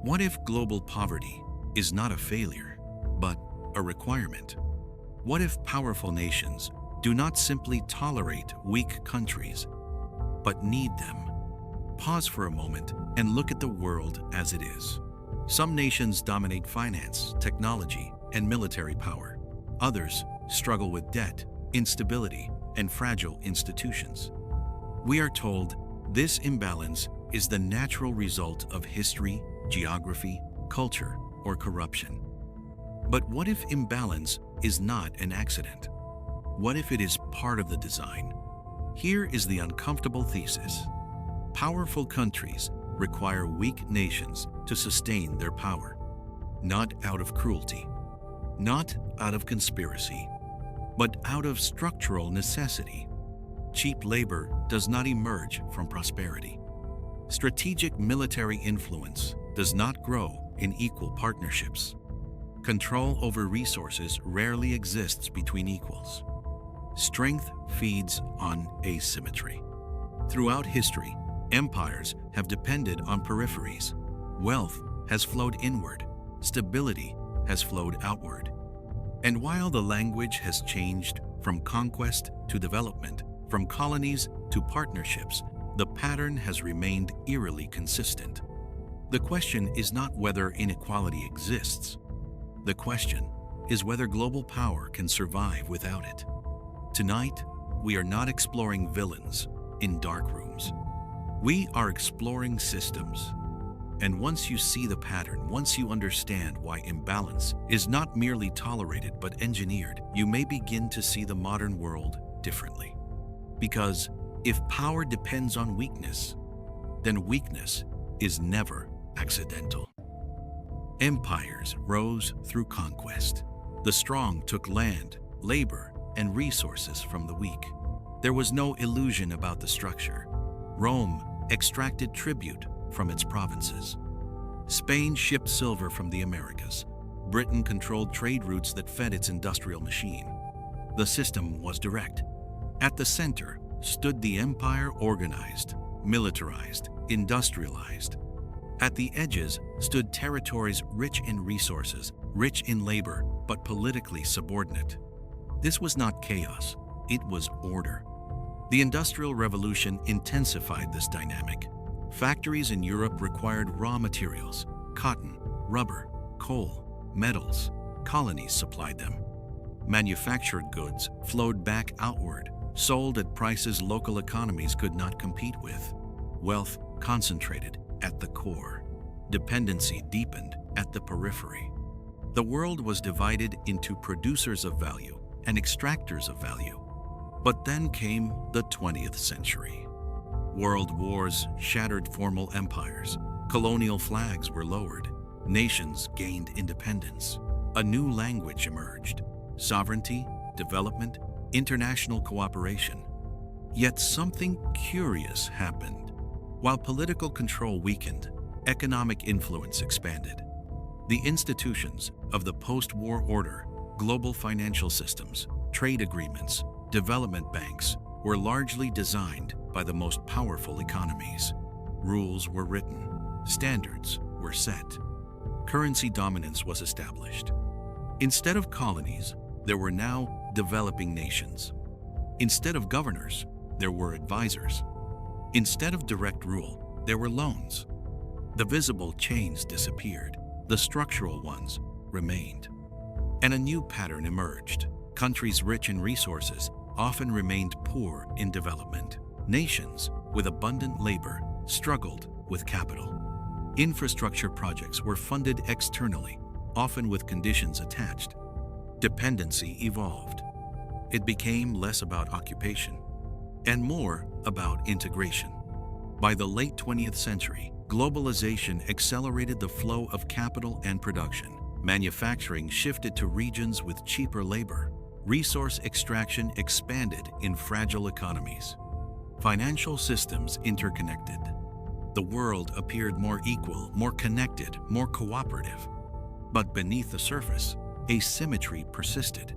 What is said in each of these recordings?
What if global poverty is not a failure, but a requirement? What if powerful nations do not simply tolerate weak countries, but need them? Pause for a moment and look at the world as it is. Some nations dominate finance, technology, and military power. Others struggle with debt, instability, and fragile institutions. We are told this imbalance is the natural result of history, geography, culture, or corruption. But what if imbalance is not an accident? What if it is part of the design? Here is the uncomfortable thesis. Powerful countries require weak nations to sustain their power, not out of cruelty, not out of conspiracy, but out of structural necessity. Cheap labor does not emerge from prosperity. Strategic military influence does not grow in equal partnerships. Control over resources rarely exists between equals. Strength feeds on asymmetry. Throughout history, empires have depended on peripheries. Wealth has flowed inward. Stability has flowed outward. And while the language has changed from conquest to development, from colonies to partnerships, the pattern has remained eerily consistent. The question is not whether inequality exists. The question is whether global power can survive without it. Tonight, we are not exploring villains in dark rooms. We are exploring systems. And once you see the pattern, once you understand why imbalance is not merely tolerated but engineered, you may begin to see the modern world differently. Because if power depends on weakness, then weakness is never accidental. Empires rose through conquest. The strong took land, labor, and resources from the weak. There was no illusion about the structure. Rome extracted tribute from its provinces. Spain shipped silver from the Americas. Britain controlled trade routes that fed its industrial machine. The system was direct. At the center stood the empire, organized, militarized, industrialized. At the edges stood territories rich in resources, rich in labor, but politically subordinate. This was not chaos, it was order. The Industrial Revolution intensified this dynamic. Factories in Europe required raw materials: cotton, rubber, coal, metals. Colonies supplied them. Manufactured goods flowed back outward, sold at prices local economies could not compete with. Wealth concentrated at the core. Dependency deepened at the periphery. The world was divided into producers of value and extractors of value. But then came the 20th century. World wars shattered formal empires. Colonial flags were lowered. Nations gained independence. A new language emerged: sovereignty, development, international cooperation. Yet something curious happened. While political control weakened, economic influence expanded. The institutions of the post-war order, global financial systems, trade agreements, development banks, were largely designed by the most powerful economies. Rules were written, standards were set, currency dominance was established. Instead of colonies, there were now developing nations. Instead of governors, there were advisors. Instead of direct rule, there were loans. The visible chains disappeared, the structural ones remained. And a new pattern emerged. Countries rich in resources often remained poor in development. Nations with abundant labor struggled with capital. Infrastructure projects were funded externally, often with conditions attached. Dependency evolved. It became less about occupation and more about integration. By the late 20th century, globalization accelerated the flow of capital and production. Manufacturing shifted to regions with cheaper labor. Resource extraction expanded in fragile economies. Financial systems interconnected. The world appeared more equal, more connected, more cooperative. But beneath the surface, asymmetry persisted.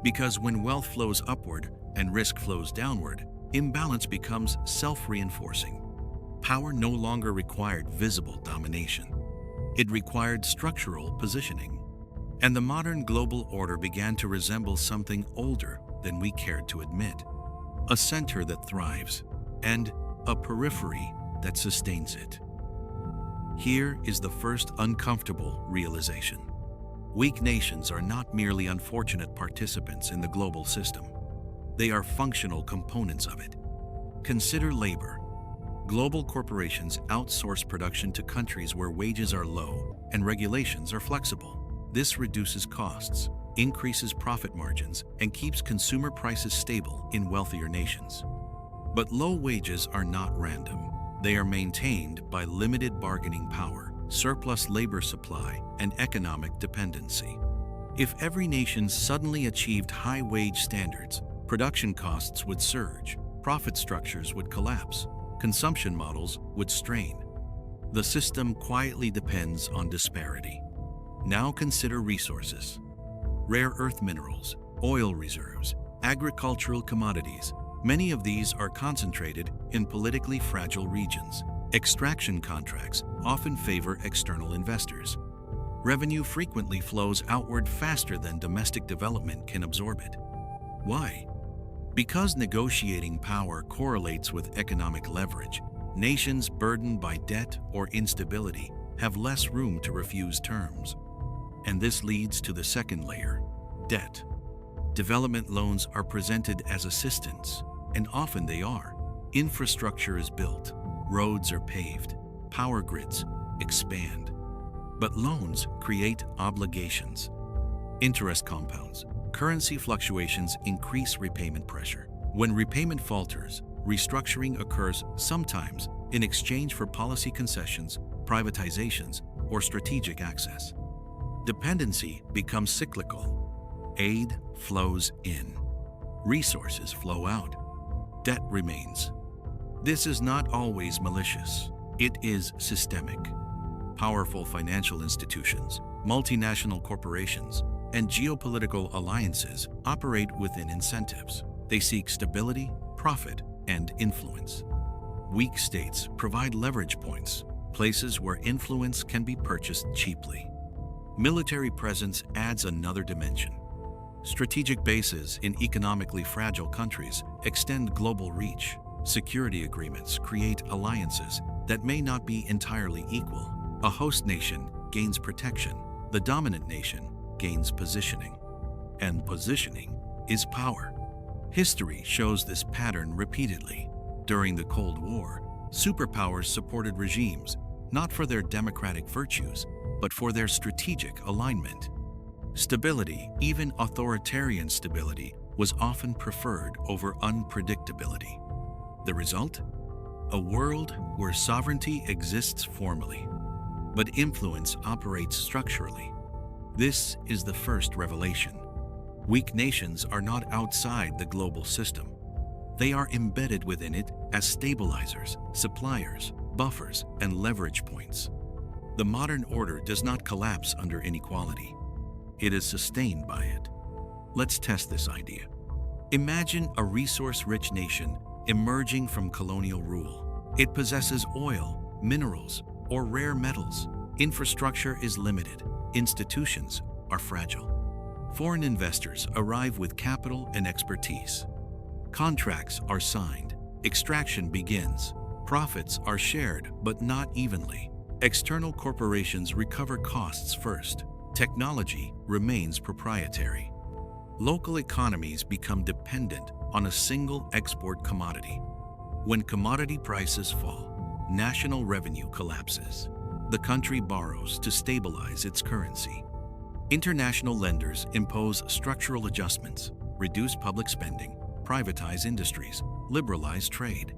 Because when wealth flows upward and risk flows downward, imbalance becomes self-reinforcing. Power no longer required visible domination. It required structural positioning. And the modern global order began to resemble something older than we cared to admit. A center that thrives, and a periphery that sustains it. Here is the first uncomfortable realization. Weak nations are not merely unfortunate participants in the global system. They are functional components of it. Consider labor. Global corporations outsource production to countries where wages are low and regulations are flexible. This reduces costs, increases profit margins, and keeps consumer prices stable in wealthier nations. But low wages are not random. They are maintained by limited bargaining power, surplus labor supply, and economic dependency. If every nation suddenly achieved high wage standards, production costs would surge, profit structures would collapse, consumption models would strain. The system quietly depends on disparity. Now consider resources. Rare earth minerals, oil reserves, agricultural commodities. Many of these are concentrated in politically fragile regions. Extraction contracts often favor external investors. Revenue frequently flows outward faster than domestic development can absorb it. Why? Because negotiating power correlates with economic leverage, nations burdened by debt or instability have less room to refuse terms. And this leads to the second layer, debt. Development loans are presented as assistance, and often they are. Infrastructure is built, roads are paved, power grids expand. But loans create obligations. Interest compounds. Currency fluctuations increase repayment pressure. When repayment falters, restructuring occurs sometimes in exchange for policy concessions, privatizations, or strategic access. Dependency becomes cyclical. Aid flows in. Resources flow out. Debt remains. This is not always malicious. It is systemic. Powerful financial institutions, multinational corporations, and geopolitical alliances operate within incentives. They seek stability, profit, and influence. Weak states provide leverage points, places where influence can be purchased cheaply. Military presence adds another dimension. Strategic bases in economically fragile countries extend global reach. Security agreements create alliances that may not be entirely equal. A host nation gains protection. The dominant nation gains positioning. And positioning is power. History shows this pattern repeatedly. During the Cold War, superpowers supported regimes not for their democratic virtues, but for their strategic alignment. Stability, even authoritarian stability, was often preferred over unpredictability. The result? A world where sovereignty exists formally, but influence operates structurally. This is the first revelation. Weak nations are not outside the global system. They are embedded within it as stabilizers, suppliers, buffers, and leverage points. The modern order does not collapse under inequality. It is sustained by it. Let's test this idea. Imagine a resource-rich nation emerging from colonial rule. It possesses oil, minerals, or rare metals. Infrastructure is limited. Institutions are fragile. Foreign investors arrive with capital and expertise. Contracts are signed. Extraction begins. Profits are shared, but not evenly. External corporations recover costs first. Technology remains proprietary. Local economies become dependent on a single export commodity. When commodity prices fall, national revenue collapses. The country borrows to stabilize its currency. International lenders impose structural adjustments, reduce public spending, privatize industries, liberalize trade.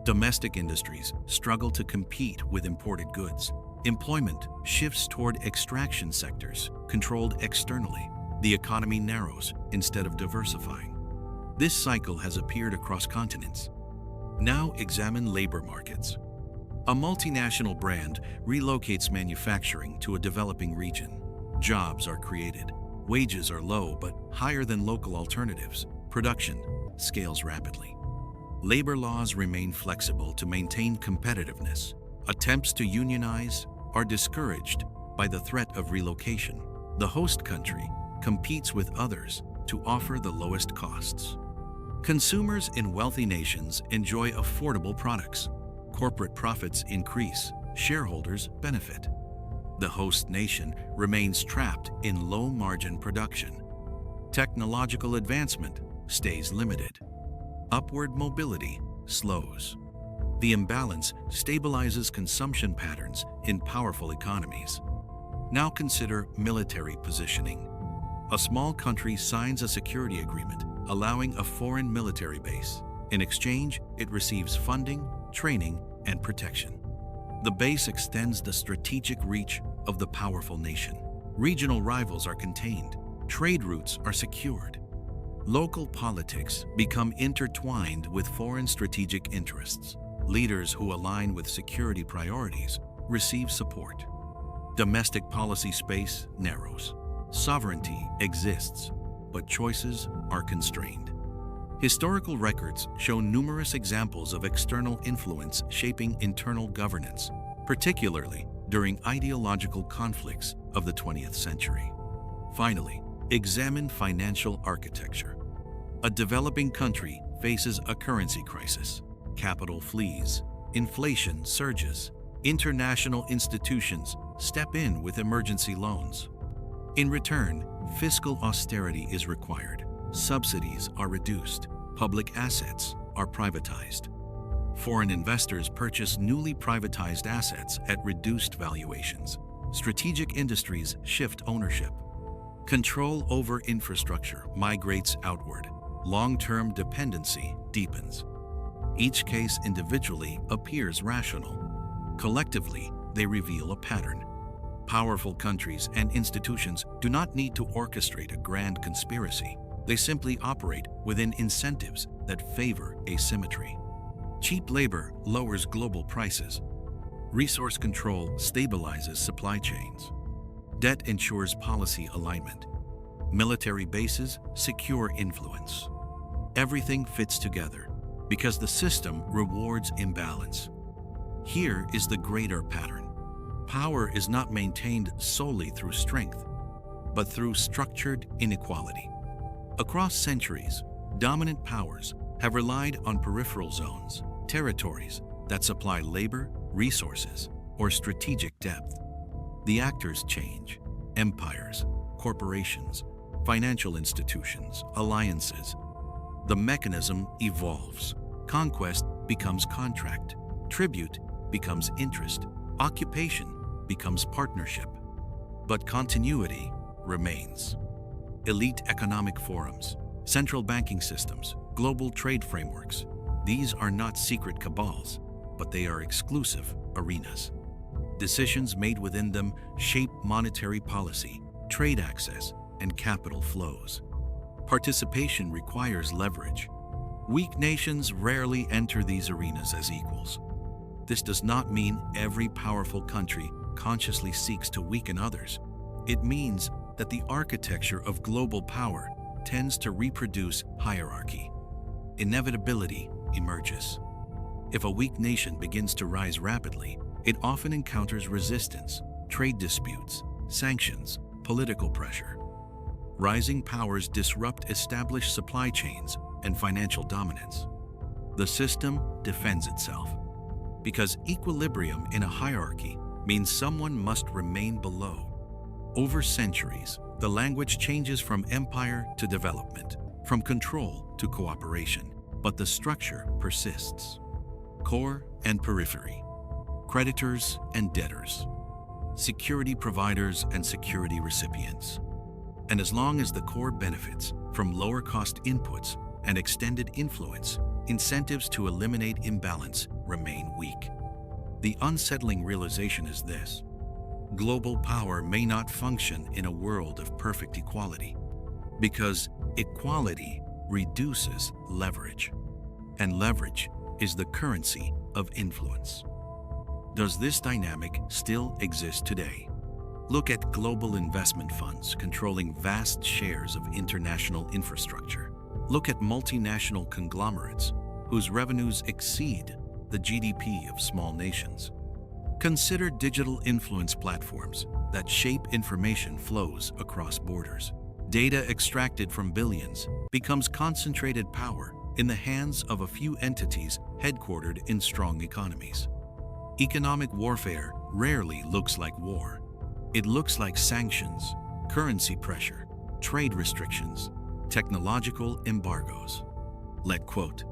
Domestic industries struggle to compete with imported goods. Employment shifts toward extraction sectors, controlled externally. The economy narrows instead of diversifying. This cycle has appeared across continents. Now examine labor markets. A multinational brand relocates manufacturing to a developing region. Jobs are created. Wages are low but higher than local alternatives. Production scales rapidly. Labor laws remain flexible to maintain competitiveness. Attempts to unionize are discouraged by the threat of relocation. The host country competes with others to offer the lowest costs. Consumers in wealthy nations enjoy affordable products. Corporate profits increase, shareholders benefit. The host nation remains trapped in low-margin production. Technological advancement stays limited. Upward mobility slows. The imbalance stabilizes consumption patterns in powerful economies. Now consider military positioning. A small country signs a security agreement allowing a foreign military base. In exchange, it receives funding, training, and protection. The base extends the strategic reach of the powerful nation. Regional rivals are contained. Trade routes are secured. Local politics become intertwined with foreign strategic interests. Leaders who align with security priorities receive support. Domestic policy space narrows. Sovereignty exists, but choices are constrained. Historical records show numerous examples of external influence shaping internal governance, particularly during ideological conflicts of the 20th century. Finally, examine financial architecture. A developing country faces a currency crisis. Capital flees. Inflation surges. International institutions step in with emergency loans. In return, fiscal austerity is required. Subsidies are reduced. Public assets are privatized. Foreign investors purchase newly privatized assets at reduced valuations. Strategic industries shift ownership. Control over infrastructure migrates outward. Long-term dependency deepens. Each case individually appears rational. Collectively, they reveal a pattern. Powerful countries and institutions do not need to orchestrate a grand conspiracy. They simply operate within incentives that favor asymmetry. Cheap labor lowers global prices. Resource control stabilizes supply chains. Debt ensures policy alignment. Military bases secure influence. Everything fits together because the system rewards imbalance. Here is the greater pattern. Power is not maintained solely through strength, but through structured inequality. Across centuries, dominant powers have relied on peripheral zones, territories that supply labor, resources, or strategic depth. The actors change: empires, corporations, financial institutions, alliances. The mechanism evolves. Conquest becomes contract. Tribute becomes interest. Occupation becomes partnership. But continuity remains. Elite economic forums, central banking systems, global trade frameworks. These are not secret cabals, but they are exclusive arenas. Decisions made within them shape monetary policy, trade access, and capital flows. Participation requires leverage. Weak nations rarely enter these arenas as equals. This does not mean every powerful country consciously seeks to weaken others. It means that the architecture of global power tends to reproduce hierarchy. Inevitability emerges. If a weak nation begins to rise rapidly, it often encounters resistance, trade disputes, sanctions, political pressure. Rising powers disrupt established supply chains and financial dominance. The system defends itself, because equilibrium in a hierarchy means someone must remain below. Over centuries, the language changes from empire to development, from control to cooperation, but the structure persists. Core and periphery, creditors and debtors, security providers and security recipients. And as long as the core benefits from lower cost inputs and extended influence, incentives to eliminate imbalance remain weak. The unsettling realization is this: global power may not function in a world of perfect equality, because equality reduces leverage, and leverage is the currency of influence. Does this dynamic still exist today? Look at global investment funds controlling vast shares of international infrastructure. Look at multinational conglomerates whose revenues exceed the GDP of small nations. Consider digital influence platforms that shape information flows across borders. Data extracted from billions becomes concentrated power in the hands of a few entities headquartered in strong economies. Economic warfare rarely looks like war. It looks like sanctions, currency pressure, trade restrictions, technological embargoes. Let quote,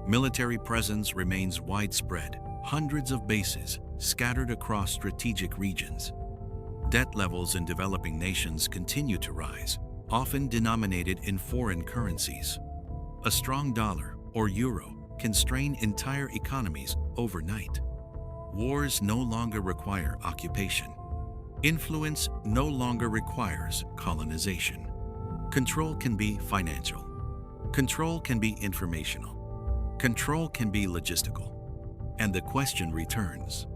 military presence remains widespread, hundreds of bases scattered across strategic regions. Debt levels in developing nations continue to rise, often denominated in foreign currencies. A strong dollar or euro can strain entire economies overnight. Wars no longer require occupation. Influence no longer requires colonization. Control can be financial. Control can be informational. Control can be logistical. And the question returns: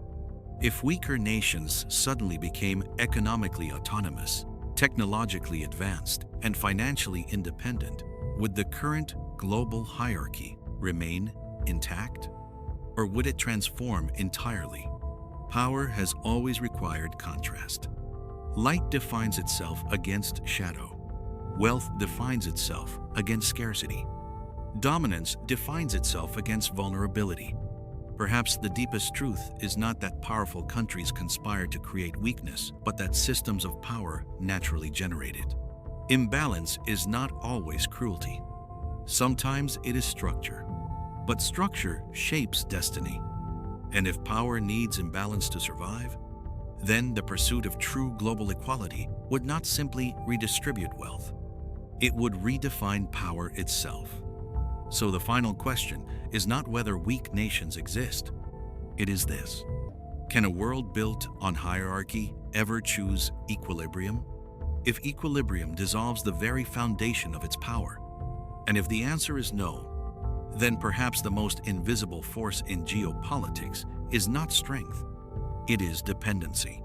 if weaker nations suddenly became economically autonomous, technologically advanced, and financially independent, would the current global hierarchy remain intact? Or would it transform entirely? Power has always required contrast. Light defines itself against shadow. Wealth defines itself against scarcity. Dominance defines itself against vulnerability. Perhaps the deepest truth is not that powerful countries conspire to create weakness, but that systems of power naturally generate it. Imbalance is not always cruelty. Sometimes it is structure. But structure shapes destiny. And if power needs imbalance to survive, then the pursuit of true global equality would not simply redistribute wealth. It would redefine power itself. So the final question is not whether weak nations exist. It is this: can a world built on hierarchy ever choose equilibrium? If equilibrium dissolves the very foundation of its power, and if the answer is no, then perhaps the most invisible force in geopolitics is not strength, it is dependency.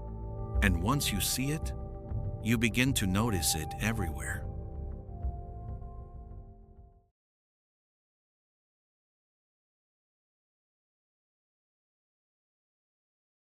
And once you see it, you begin to notice it everywhere.